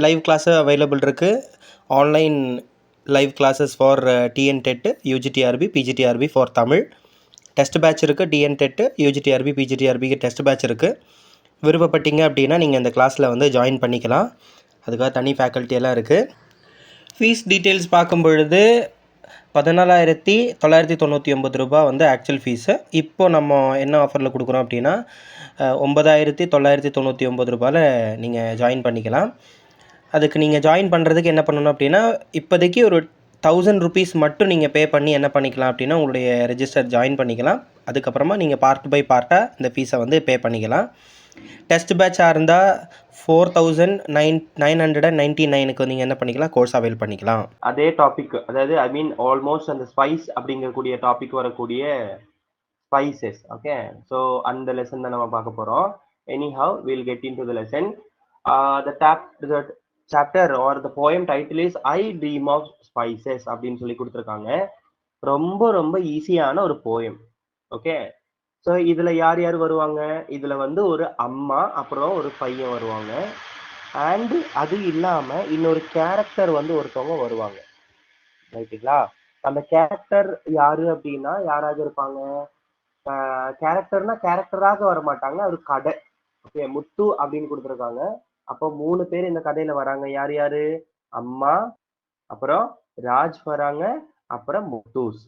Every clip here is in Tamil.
லைவ் கிளாஸ் அவைலபிள் இருக்குது. Online live classes for TN TET, UG TRB, PG TRB for Tamil. Test batch இருக்குது. டிஎன் டெட், யூஜிடிஆர்பி, பிஜிடிஆர்பிக்கு டெஸ்ட் பேட்ச் இருக்குது. விருப்பப்பட்டீங்க அப்படின்னா நீங்கள் இந்த கிளாஸில் வந்து ஜாயின் பண்ணிக்கலாம். அதுக்காக தனி ஃபேக்கல்ட்டி எல்லாம் இருக்குது. ஃபீஸ் டீட்டெயில்ஸ் பார்க்கும் பொழுது 14,999 ரூபா வந்து ஆக்சுவல் ஃபீஸு. இப்போது நம்ம என்ன ஆஃபரில் கொடுக்குறோம் அப்படின்னா 9,999 ரூபாயில் நீங்கள் ஜாயின் பண்ணிக்கலாம். அதுக்கு நீங்கள் ஜாயின் பண்ணுறதுக்கு என்ன பண்ணணும் அப்படின்னா, இப்போதைக்கு ஒரு 1000 ருபீஸ் மட்டும் நீங்கள் பே பண்ணி என்ன பண்ணிக்கலாம் அப்படின்னா உங்களுடைய ரெஜிஸ்டர் ஜாயின் பண்ணிக்கலாம். அதுக்கப்புறமா நீங்கள் பார்ட் பை பார்ட்டாக இந்த ஃபீஸை வந்து பே பண்ணிக்கலாம். டெஸ்ட் பேட்சாக இருந்தால் 4,999க்கு நீங்கள் என்ன பண்ணிக்கலாம், கோர்ஸ் அவைல் பண்ணிக்கலாம். அதே டாபிக், அதாவது ஐ மீன் ஆல்மோஸ்ட் அந்த ஸ்பைஸ் அப்படிங்கக்கூடிய டாபிக் வரக்கூடிய ஸ்பைசஸ். ஓகே, ஸோ அந்த லெசன் தான் நம்ம பார்க்க போகிறோம். anyhow we'll get into the lesson. The chapter or the poem title is I Dream of Spices அப்படின்னு சொல்லி கொடுத்துருக்காங்க. ரொம்ப ரொம்ப ஈஸியான ஒரு போயம். ஓகே, ஸோ இதில் யார் யார் வருவாங்க? இதில் வந்து ஒரு அம்மா, அப்புறம் ஒரு பையன் வருவாங்க. அண்டு அது இல்லாமல் இன்னொரு கேரக்டர் வந்து ஒருத்தவங்க வருவாங்க. ரைட்டுங்களா? அந்த கேரக்டர் யாரு அப்படின்னா யாராக இருப்பாங்க? கேரக்டர்னா கேரக்டராக வர மாட்டாங்க, அது கதை. ஓகே, முத்து அப்படின்னு கொடுத்துருக்காங்க. அப்போ 3 பேர் இந்த கதையில வராங்க. யார் யாரு? அம்மா, அப்புறம் ராஜ் வராங்க, அப்புறம் முத்தூஸ்.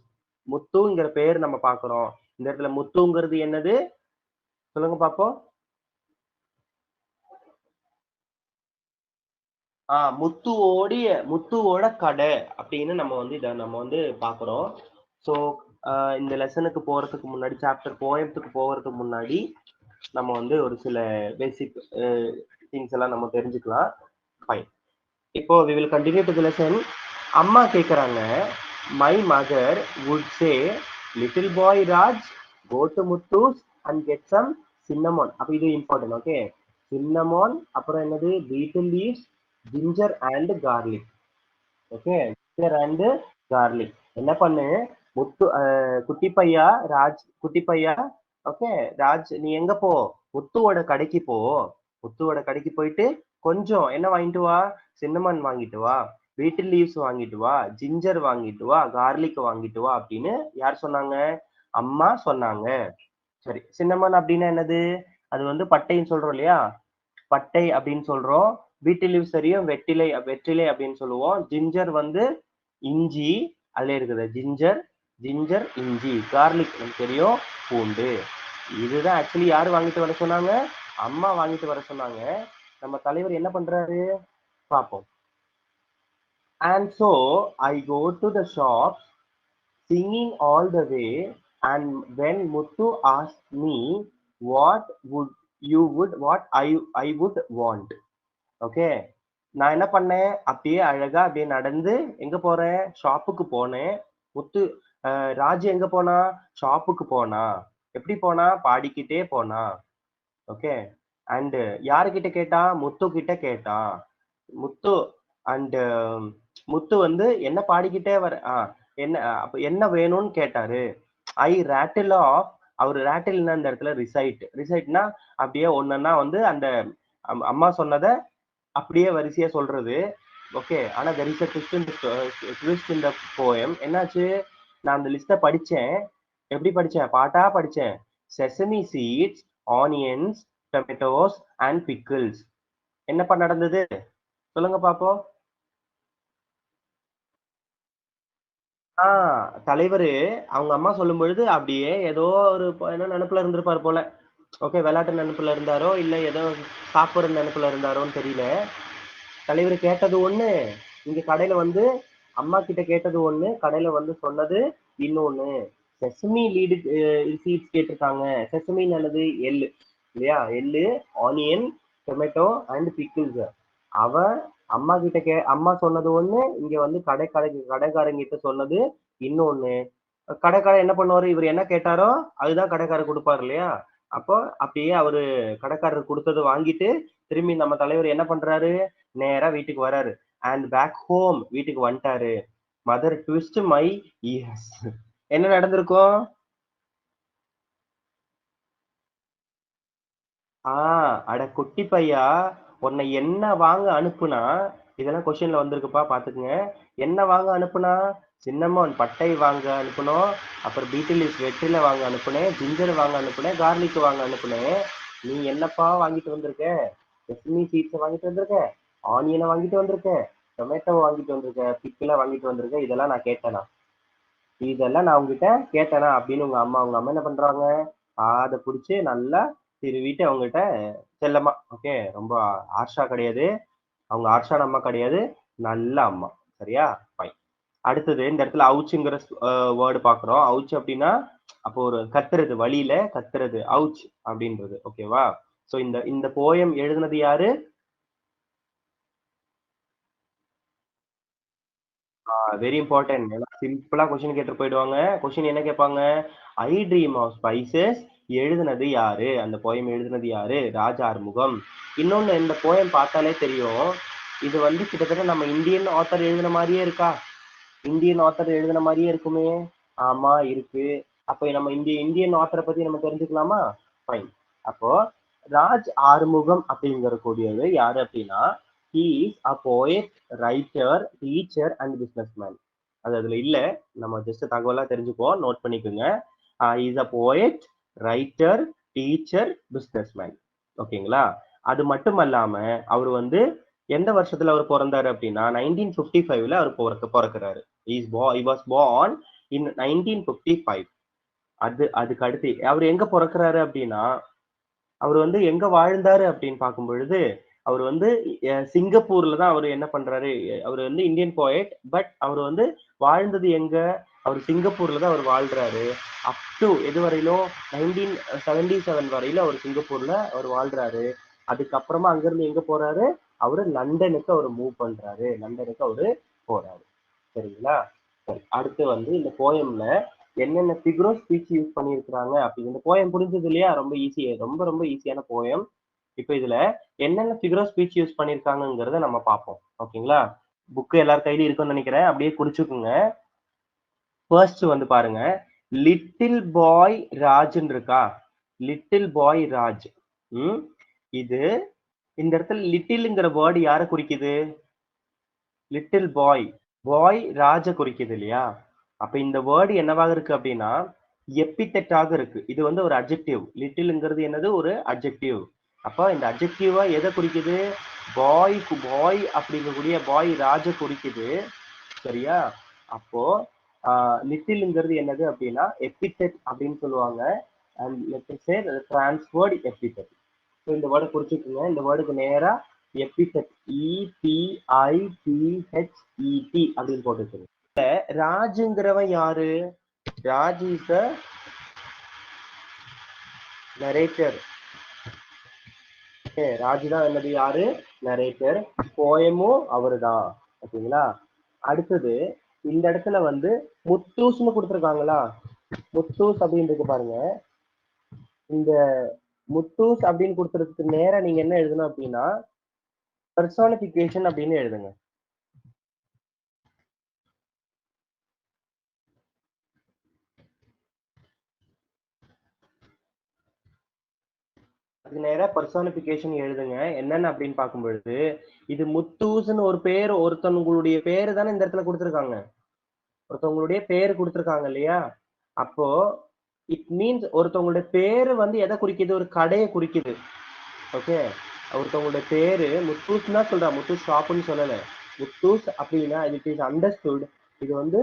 முத்துங்கிற பேர் நம்ம பார்க்குறோம். இந்த இடத்துல முத்துங்கிறது என்னது சொல்லுங்க பார்ப்போம். முத்துவோட கடை அப்படின்னு நம்ம வந்து இதை நம்ம வந்து பார்க்குறோம். ஸோ இந்த லெசனுக்கு போகிறதுக்கு முன்னாடி, சாப்டர் போயத்துக்கு போகிறதுக்கு முன்னாடி நம்ம வந்து ஒரு சில பேசிக் திங்ஸ் எல்லாம் நம்ம தெரிஞ்சுக்கலாம். ஃபைன். இப்போ we will continue to the lesson. அம்மா கேட்குறாங்க, my mother would say, little boy Raj, go to Muthu's and get some cinnamon. அப்போ இது இம்பார்ட்டன்ட். ஓகே, cinnamon, அப்புறம் என்னது? beetle leaves, ginger and garlic. Okay, ginger and garlic. என்ன பண்ணு, முத்து குட்டி பையா ராஜ், குட்டி பையா, ஓகே ராஜ், நீ எங்க போ? முத்துவோட கடைக்கு போ. முத்துவோட கடைக்கு போயிட்டு கொஞ்சம் என்ன வாங்கிட்டு வா? சின்னமன் வாங்கிட்டு வா, பீட்டில் லீவ்ஸ் வாங்கிட்டு வா, ஜிஞ்சர் வாங்கிட்டு வா, கார்லிக் வாங்கிட்டு வா அப்படின்னு யார் சொன்னாங்க? அம்மா சொன்னாங்க. சரி, சின்னமன் அப்படின்னா என்னது? அது வந்து பட்டைன்னு சொல்றோம் இல்லையா? பட்டை அப்படின்னு சொல்றோம். பீட்டில் லீவ்ஸ் தெரியும், வெற்றிலை அப்படின்னு சொல்லுவோம். ஜிஞ்சர் வந்து இஞ்சி, அதுல இருக்குது ஜிஞ்சர், இஞ்சி. கார்லிக் நமக்கு தெரியும், பூண்டு. இதுதான் ஆக்சுவலி யாரு வாங்கிட்டு வர சொன்னாங்க? அம்மா வாங்கிட்டு வர சொன்னாங்க. நம்ம தலைவர் என்ன பண்றாரு பார்ப்போம். And so I go to the shop singing all the way, and when Muthu asked me what I would want. Okay, நான் என்ன பண்ணேன்? அப்படியே அழகா அப்படியே நடந்து எங்க போறேன்? ஷாப்புக்கு போனேன். முத்து ராஜு எங்க போனா? ஷாப்புக்கு போனா. எப்படி போனா? பாடிக்கிட்டே போனா. ஓகே, அண்ட் யாருக்கிட்ட கேட்டா? முத்து கிட்ட கேட்டா. முத்து அண்ட் முத்து வந்து என்ன பாடிக்கிட்டே வர என்ன அப்ப என்ன வேணும்னு கேட்டாரு. ஐ ரேட்டில் ஆஃப், அவர் ரேட்டில்னா இந்த இடத்துல ரிசைட்னா அப்படியே ஒன்னொன்னா வந்து அந்த அம்மா சொன்னதை அப்படியே வரிசையா சொல்றது. ஓகே, ஆனா there is a twist in the poem. என்னாச்சு? நான் அந்த லிஸ்ட்டை படிச்சேன். எப்படி படிச்சேன்? பாட்டா படிச்சேன். sesame seeds, onions, tomatoes and pickles. என்னப்பா நடந்தது சொல்லுங்க பாப்போம். தலைவரு அவங்க அம்மா சொல்லும் பொழுது அப்படியே ஏதோ ஒரு என்ன நினைப்புல இருந்திருப்பாரு போல. ஓகே, விளையாட்டு நினைப்புல இருந்தாரோ இல்ல ஏதோ சாப்பிடுற நினைப்புல இருந்தாரோன்னு தெரியல. தலைவர் கேட்டது ஒண்ணு, இங்க கடையில வந்து அம்மா கிட்ட கேட்டது ஒண்ணு, கடையில வந்து சொன்னது இன்னொன்னு. செசமி சீட்ஸ் கேட்டிருக்காங்க. செசமி நல்லது எள்ளு இல்லையா? எள்ளு, ஆனியன், டொமேட்டோ அண்ட் பிக்கிள்ஸ். அவ அம்மா கிட்ட அம்மா சொன்னது ஒண்ணு, இங்க வந்து கடைக்காரங்கிட்ட சொன்னது இன்னொன்னு. கடைக்காரர் என்ன பண்ணுவாரு? இவர் என்ன கேட்டாரோ அதுதான் கடைக்காரர் கொடுப்பாரு இல்லையா? அப்போ அப்படியே அவரு கடைக்காரர் கொடுத்தது வாங்கிட்டு திரும்பி நம்ம தலைவர் என்ன பண்றாரு? நேரா வீட்டுக்கு வராரு. அண்ட் பேக் ஹோம், வீட்டுக்கு வந்துட்டாரு. Mother twist my years. என்ன நடந்திருக்கும்? அட குட்டி பையா, உன்னை என்ன வாங்க அனுப்புனா, இதெல்லாம் கொஸ்டின்ல வந்திருக்குப்பா பாத்துக்குங்க. என்ன வாங்க அனுப்புனா, சின்னமோன் பட்டை வாங்க அனுப்பணும், அப்புறம் பீட்டிலிஸ் வெற்றிலை வாங்க அனுப்புனேன், ஜிஞ்சர் வாங்க அனுப்புனேன், கார்லிக் வாங்க அனுப்புனேன். நீ என்னப்பா வாங்கிட்டு வந்திருக்க? செசமி சீட்ஸ் வாங்கிட்டு வந்திருக்க, ஆனியனை வாங்கிட்டு வந்திருக்க, டொமேட்டோ வாங்கிட்டு வந்திருக்க, பிக்கில வாங்கிட்டு வந்திருக்க. இதெல்லாம் நான் கேட்டேனா? இதெல்லாம் நான் உங்ககிட்ட கேட்டேனா அப்படின்னு உங்க அம்மா என்ன பண்றாங்க? அதை பிடிச்சி நல்லா திருவிட்டு அவங்ககிட்ட செல்லம்மா. ஓகே, ரொம்ப ஆர்ஷா கிடையாது, அவங்க ஆர்ஷான அம்மா கிடையாது, நல்ல அம்மா. சரியா? ஃபைன். அடுத்தது இந்த இடத்துல அவுச்சுங்கிற வேர்டு பாக்குறோம். அவுச் அப்படின்னா அப்போ ஒரு கத்துறது, வழியில கத்துறது, அவுச் அப்படின்றது. ஓகேவா? சோ இந்த இந்த போயம் எழுதுனது யாரு? Very important. ஏன்னா சிம்பிளா கொஸ்டின் கேட்டு போயிடுவாங்க. கொஸ்டின் என்ன கேட்பாங்க? ஐ ட்ரீம் ஆஃப் ஸ்பைசஸ் எழுதுனது யாரு? அந்த போயம் எழுதுனது யாரு? ராஜா ஆறுமுகம். இன்னொன்னு, இந்த போயம் பார்த்தாலே தெரியும், இது வந்து கிட்டத்தட்ட நம்ம இந்தியன் ஆத்தர் எழுதுன மாதிரியே இருக்கா? இந்தியன் ஆத்தர் எழுதுன மாதிரியே இருக்குமே. ஆமா இருக்கு. அப்ப நம்ம இந்தியன் ஆத்தரை பத்தி நம்ம தெரிஞ்சுக்கலாமா? ஃபைன். அப்போ ராஜ் ஆறுமுகம் அப்படிங்கிற கூடியது யாரு அப்படின்னா, he is a poet, writer, teacher and businessman. அது அதுல இல்ல, நம்ம ஜஸ்ட் தகவலா தெரிஞ்சுப்போம், நோட் பண்ணிக்கோங்க. Is a poet, writer, teacher, businessman. ஓகேங்களா? அது மட்டும் அல்லாம அவர் வந்து எந்த வருஷத்துல அவர் பிறந்தாரு அப்படின்னா 1955ல அவர் பிறக்கிறாரு. he was born in 1955. அதுக்கு அடுத்து அவர் எங்க பிறக்கிறாரு அப்படின்னா, அவர் வந்து எங்க வாழ்ந்தாரு அப்படின்னு பார்க்கும் பொழுது, அவர் வந்து சிங்கப்பூர்ல தான் அவர் என்ன பண்றாரு, அவர் வந்து இந்தியன் போயட், பட் அவர் வந்து வாழ்ந்தது எங்க? அவர் சிங்கப்பூர்ல தான் அவர் வாழ்றாரு. அப் டு எது வரையிலும் 1977 வரையிலும் அவர் சிங்கப்பூர்ல அவர் வாழ்றாரு. அதுக்கப்புறமா அங்கிருந்து எங்க போறாரு? அவரு லண்டனுக்கு அவர் மூவ் பண்றாரு. லண்டனுக்கு அவரு போறாரு. சரிங்களா? சரி. அடுத்து வந்து இந்த போயம்ல என்னென்ன ஃபிகர் ஆஃப் ஸ்பீச் யூஸ் பண்ணியிருக்கிறாங்க அப்படி இந்த போயம் புரிஞ்சது இல்லையா? ரொம்ப ஈஸி, ரொம்ப ரொம்ப ஈஸியான போயம். இப்போ இதுல என்னென்ன ஃபிகர் ஆஃப் ஸ்பீச் யூஸ் பண்ணியிருக்காங்கிறத நம்ம பார்ப்போம். ஓகேங்களா? புக் எல்லார் கையிலும் இருக்கும்னு நினைக்கிறேன், அப்படியே குறிச்சுக்குங்க. ஃபர்ஸ்ட் வந்து பாருங்க, லிட்டில் பாய் ராஜ்ன்னு இருக்கா? Little boy Raj. இது இந்த இடத்துல லிட்டில்ங்கிற வேர்டு யாரை குறிக்குது? Little boy. பாய் ராஜ குறிக்குது இல்லையா? அப்ப இந்த வேர்டு என்னவாக இருக்கு அப்படின்னா எபித்தெட்டாக இருக்கு. இது வந்து ஒரு அட்ஜெக்டிவ். லிட்டில்ங்கிறது என்னது? ஒரு அட்ஜெக்டிவ். அப்ப இந்த அட்ஜெக்டிவா எதை குறிக்குது? பாய் அப்படிங்கக்கூடிய பாய் ராஜ குறிக்குது. சரியா? அப்போ லிட்டில்ங்கிறது என்னது அப்படின்னா எபித்தெட் அப்படின்னு சொல்லுவாங்க. And let us say transferred epithet. So இந்த வேர்டை குறிச்சுக்குங்க. இந்த வேர்டுக்கு நேரா எபித்தெட், EPITHET அப்படின்னு போட்டுருக்குங்க. ராஜுங்கிறவன் யாரு? Raj is the narrator. Raj தான் என்னது? யாரு? நரேட்டர். போயமும் அவரு தான். ஓகேங்களா? அடுத்தது இந்த இடத்துல வந்து முத்தூஸ்னு கொடுத்துருக்காங்களா? முத்தூஸ் அப்படின்னு இருக்கு பாருங்க. இந்த முத்தூஸ் அப்படின்னு கொடுத்துறதுக்கு நேரா நீங்க என்ன எழுதணும் அப்படின்னா பெர்சானிபிகேஷன் அப்படின்னு எழுதுங்க. அதுக்கு நேரா பர்சானிபிகேஷன் எழுதுங்க. என்னன்னு அப்படின்னு பார்க்கும் பொழுது, இது முத்தூஸ்ன்னு ஒரு பேர், ஒருத்தவங்களுடைய பேரு தானே இந்த இடத்துல கொடுத்துருக்காங்க. ஒருத்தவங்களுடைய பேரு கொடுத்துருக்காங்க இல்லையா? அப்போ இட் மீன்ஸ் ஒருத்தவங்களுடைய பேரு வந்து எதை குறிக்குது? ஒரு கடையை குறிக்குது. ஓகே, ஒருத்தவங்களுடைய பேரு முத்தூஸ் தான் சொல்றா, முத்தூஸ் ஷாப்னு சொல்லல. முத்தூஸ் அப்படின்னா இட் இஸ் அண்டர்ஸ்டுட். இது வந்து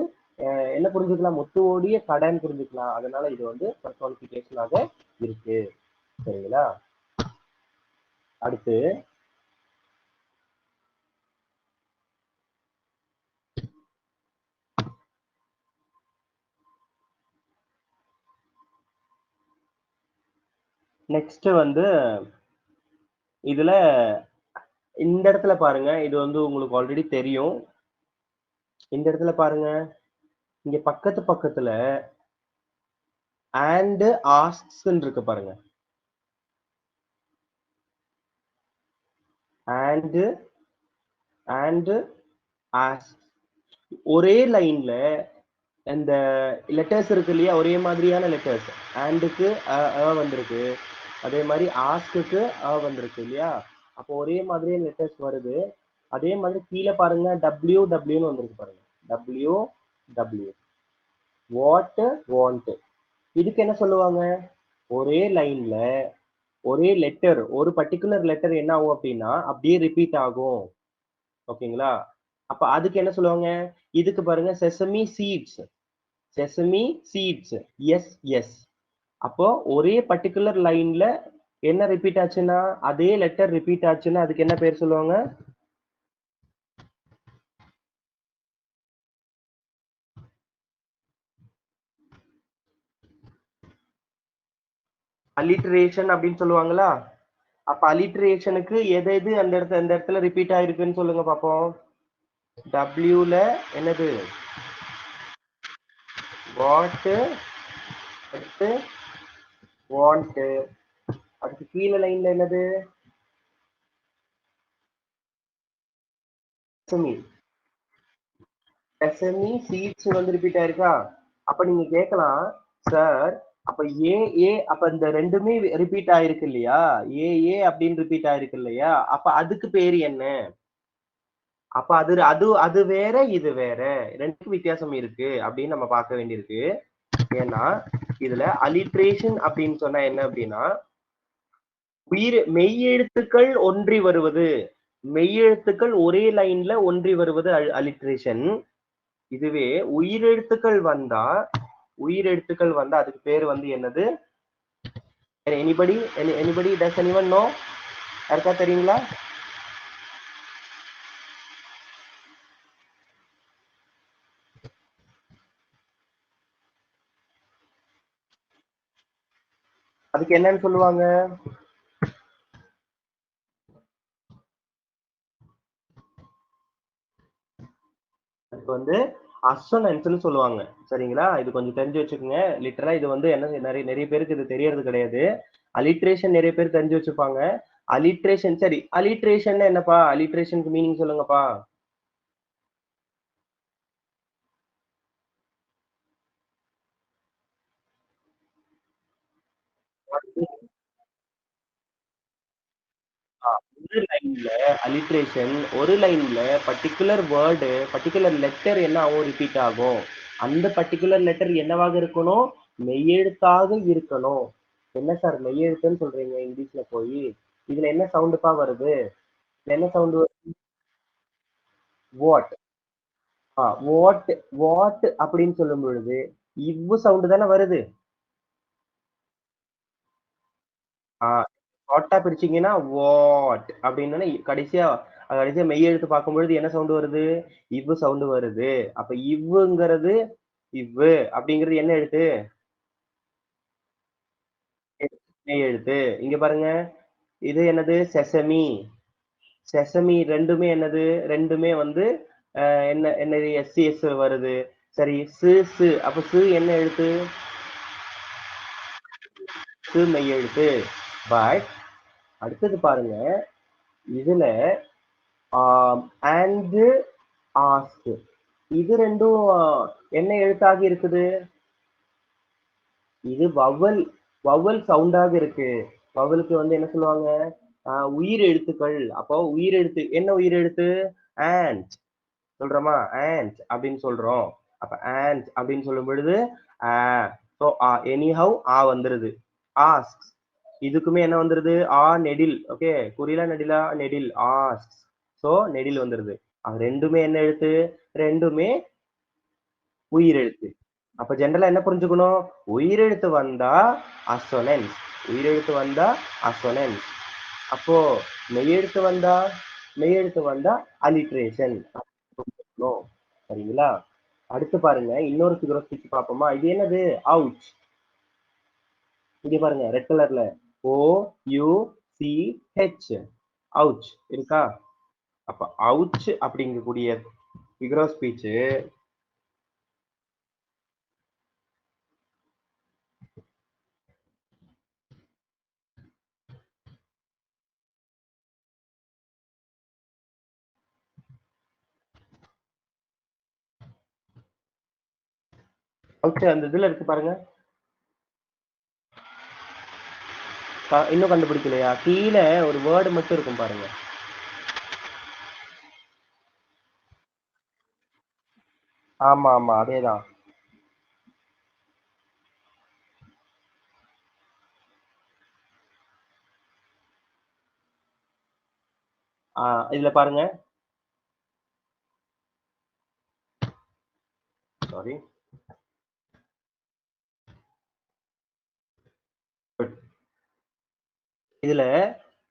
என்ன புரிஞ்சுக்கலாம்? முத்துவோடைய கடைன்னு புரிஞ்சுக்கலாம். அதனால இது வந்து பர்சானிபிகேஷனாக இருக்கு. சரிங்களா? அடுத்து நெக்ஸ்ட் வந்து இதுல இந்த இடத்துல பாருங்க, இது வந்து உங்களுக்கு ஆல்ரெடி தெரியும். இந்த இடத்துல பாருங்க, இங்க பக்கத்துல and asks இருக்கு பாருங்க. and asks ஒரே லைன்ல இந்த லெட்டர்ஸ் இருக்கு இல்லையா? ஒரே மாதிரியான லெட்டர்ஸ். ஆண்டுக்கு வந்திருக்கு, அதே மாதிரி ஆஸ்க்கு வந்திருக்கு இல்லையா? அப்போ ஒரே மாதிரியே லெட்டர்ஸ் வருது. அதே மாதிரி கீழே பாருங்க டபிள்யூ டபிள்யூன்னு வந்திருக்கு பாருங்க. W W what want. இதுக்கு என்ன சொல்லுவாங்க? ஒரே லைன்ல ஒரே லெட்டர், ஒரு பர்டிகுலர் லெட்டர் என்ன ஆகும் அப்படின்னா அப்படியே ரிப்பீட் ஆகும். ஓகேங்களா? அப்ப அதுக்கு என்ன சொல்லுவாங்க? இதுக்கு பாருங்க sesame seeds. Sesame seeds. Yes yes. அப்போ ஒரே பர்டிகுலர் லைன்ல என்ன ரிப்பீட் ஆச்சுன்னா, அதே லெட்டர் ரிப்பீட் ஆச்சுன்னா அதுக்கு என்ன பேர் சொல்லுவாங்க? அலிட்ரேஷன் அப்படின்னு சொல்லுவாங்களா? அப்ப அலிட்ரேஷனுக்கு எது எது அந்த இடத்துல ரிப்பீட் ஆயிருக்குன்னு சொல்லுங்க பாப்போம். டபிள்யூல என்னது? வாட், அடுத்து வாண்ட், அடுத்து கீழே லைன்ல என்னது? செசமி. செசமி சீட்ஸ் வந்து ரிப்பீட் ஆயிருக்கா? அப்ப நீங்க கேட்கலாம், சார் அப்ப ஏ ஏ அப்ப இந்த ரெண்டுமே ரிப்பீட் ஆயிருக்கு இல்லையா? ஏ ஏ அப்படின்னு ரிப்பீட் ஆயிருக்கு இல்லையா? அப்ப அதுக்கு பேரு என்ன? அப்ப அது அது அது வேற, இது வேற. ரெண்டுக்கும் வித்தியாசம் இருக்கு அப்படின்னு நம்ம பார்க்க வேண்டியிருக்கு. ஏன்னா இதுல அலிட்ரேஷன் அப்படின்னு சொன்னா என்ன அப்படின்னா, மெய்யெழுத்துக்கள் ஒன்றி வருவது. மெய்யெழுத்துக்கள் ஒரே லைன்ல ஒன்றி வருவது அலிட்ரேஷன். இதுவே உயிரெழுத்துக்கள் வந்தா அதுக்கு பேர் வந்து என்னது? எனிபடி டஸ் எனிவன் நோ? யாருக்கா தெரியுங்களா? அதுக்கு என்னன்னு சொல்லுவாங்க? அதுக்கு வந்து அசோனன்ஸ்னு சொல்லுவாங்க. சரிங்களா? இது கொஞ்சம் தெரிஞ்சு வச்சுக்கோங்க. லிட்டரலா இது வந்து என்ன நிறைய நிறைய பேருக்கு இது தெரியறது கிடையாது. அலிட்ரேஷன் நிறைய பேர் தெரிஞ்சு வச்சுப்பாங்க. அலிட்ரேஷன் சரி. அலிட்ரேஷன் என்னப்பா? அலிட்ரேஷனுக்கு மீனிங் சொல்லுங்கப்பா. ஒரு லைன்ல அலிட்ரேஷன், ஒரு லைன்ல பர்டிகுலர் வேர்டு, பர்டிகுலர் லெட்டர் என்ன ஆகும்? ரிப்பீட் ஆகும். அந்த பர்டிகுலர் லெட்டர் என்னவாக இருக்கணும்? மெய்யெழுத்தாக இருக்கணும். என்ன சார் மெய்யெழுத்துன்னு சொல்றீங்க இங்கிலீஷ்ல போய்? இதுல என்ன சவுண்டுப்பா வருது? இதுல என்ன சவுண்ட் வருது? வாட். வாட் வாட் அப்படின்னு சொல்லும் பொழுது இவ்வு சவுண்டு தானே வருது. ஷார்ட்டா பிரிச்சீங்கன்னா வாட் அப்படின்னு கடைசியா கடைசியா மெய் எழுத்து பார்க்கும்பொழுது என்ன சவுண்ட் வருது? இவ்வு சவுண்ட் வருது. அப்ப இவ்வுங்கிறது இவ்வு அப்படிங்கிறது என்ன எழுத்து? மெய் எழுத்து. இங்க பாருங்க. இது என்னது? செசமி. செசமி ரெண்டுமே என்னது? ரெண்டுமே வந்து என்ன என்னது? எஸ் வருது. சரி சு சு அப்ப சு என்ன எழுத்து? சு மெய் எழுத்து. பட் அடுத்தது பாருங்க. இதுல and ask இது ரெண்டும் என்ன எழுத்தாக இருக்குது? இது வவல் வவல் சவுண்டாக இருக்கு. வவலுக்கு வந்து என்ன சொல்லுவாங்க? உயிர் எழுத்துக்கள். அப்போ உயிர் எழுத்து என்ன உயிர் எழுத்து? and சொல்றோமா? and அப்படின்னு சொல்றோம். அப்ப and அப்படின்னு சொல்லும் பொழுது ஸோ எனிஹவ் வந்துருது. ஆஸ்க் இதுக்குமே என்ன வந்துருது? நெடில். ஓகே குறிலா நெடிலா? நெடில் ஆஸ்க். ஸோ நெடில் வந்துருது. அது ரெண்டுமே என்ன எழுத்து? ரெண்டுமே உயிரெழுத்து. அப்ப ஜெனரலா என்ன புரிஞ்சுக்கணும்? உயிரெழுத்து வந்தா அசோனன்ஸ். உயிரெழுத்து வந்தா அசோனன்ஸ். அப்போ மெய்யெழுத்து வந்தா மெய்யெழுத்து வந்தா அலிட்ரேஷன். சரிங்களா? அடுத்து பாருங்க இன்னொரு ஃபிகர் ஆஃப் ஸ்பீச் பார்ப்போமா? இது என்னது? அவுச். இங்க பாருங்க ரெட் கலர்ல ஓ யூ சி ஹெச் அவுச் இருக்கா? அப்ப அவுச் அப்படிங்கக்கூடிய ஃபிகர் ஆஃப் ஸ்பீச் அவுச் அந்த இதுல இருக்கு பாருங்க. இன்னும் கண்டுபிடிக்கலையா? கீழே ஒரு வேர்டு மட்டும் இருக்கும் பாருங்க. ஆமா ஆமா, அதேதான். இதுல பாருங்க. சாரி. இதுல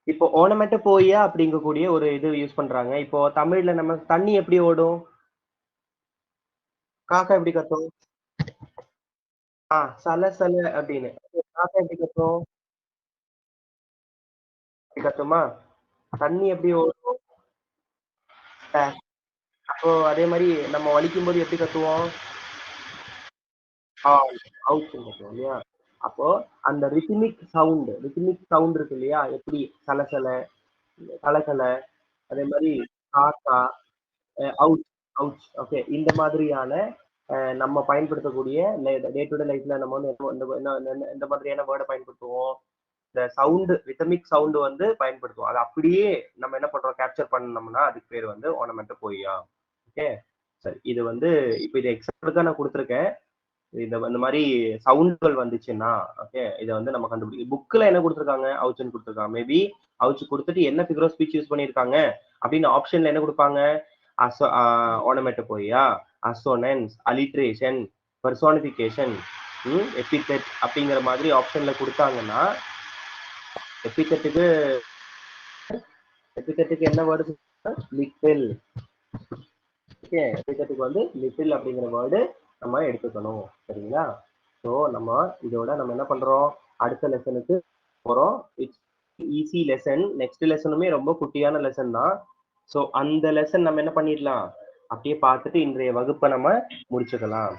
இப்போ ஓனமெட்டு போயா அப்படிங்கக்கூடிய ஒரு இது யூஸ் பண்றாங்க. இப்போ தமிழ்ல நம்ம தண்ணி எப்படி ஓடும்? காக்கா எப்படி கத்தும்? சல சல அப்படின்னு. காக்கா எப்படி கத்தும்? அப்படி கத்துமா? தண்ணி எப்படி ஓடும்? அ. அப்போ அதே மாரி நம்ம வலிக்கும்போது எப்படி கத்துவோம்? ஆ அவுச்சுன்னு கத்துவோம் இல்லையா? அப்போ அந்த ரித்மிக் சவுண்ட் இருக்கு இல்லையா? எப்படி சலசல, கலகல, அதே மாரி காக்கா, அவுச், அவுச். ஓகே. இந்த மாதிரியான நம்ம பயன்படுத்தக்கூடிய டே டு டே லைஃப்ல நம்ம வந்து எந்த மாதிரியான வேர்ட பயன்படுத்துவோம்? இந்த ரிதமிக் சவுண்ட் வந்து பயன்படுத்துவோம். அத அப்படியே நம்ம என்ன பண்றோம்? கேப்சர் பண்ணோம்னா, அதுக்கு பேரு வந்து ஓனோமேட்டோபோயியா. ஓகே. சரி. இது வந்து இப்ப இது எக்ஸாம்பிளுக்கா நான் குடுத்துருக்கேன். இந்த மாரி சவுண்ட்கள் வந்துச்சுன்னா, ஓகே. இத வந்து நம்ம புக்ல என்ன குடுத்துருக்காங்க? அவுச்சுன்னு குடுத்துருக்காங்க. மேபி அவுச்சு குடுத்துட்டு என்ன ஃபிகர் ஆஃப் ஸ்பீச் யூஸ் பண்ணியிருக்காங்க? அப்படின்னு ஆப்ஷன்ல என்ன குடுப்பாங்க? அசோ ஆ ஓனோமேட்டோபோயியா, அசோனன்ஸ், அலிட்ரேஷன், பெர்சோனிஃபிகேஷன், எபிதெட் அப்படிங்கிற மாதிரி ஆப்ஷன்ல குடுத்தாங்கன்னா, எபிதெட்டுக்கு எபிதெட்டுக்கு என்ன வேர்டு? லிட்டில். ஓகே. எபிதெட்டுக்கு வந்து லிட்டில் அப்படிங்கிற வேர்டு நம்ம எடுத்துக்கணும். சரிங்களா? ஸோ நம்ம என்ன பண்றோம்? அடுத்த லெசனுக்கு போறோம். It's easy lesson. நெக்ஸ்ட் லெசனுமே ரொம்ப குட்டியான லெசன் தான். ஸோ அந்த லெசன் நம்ம என்ன பண்ணிடலாம்? அப்படியே பார்த்துட்டு இன்றைய வகுப்பை நம்ம முடிச்சுக்கலாம்.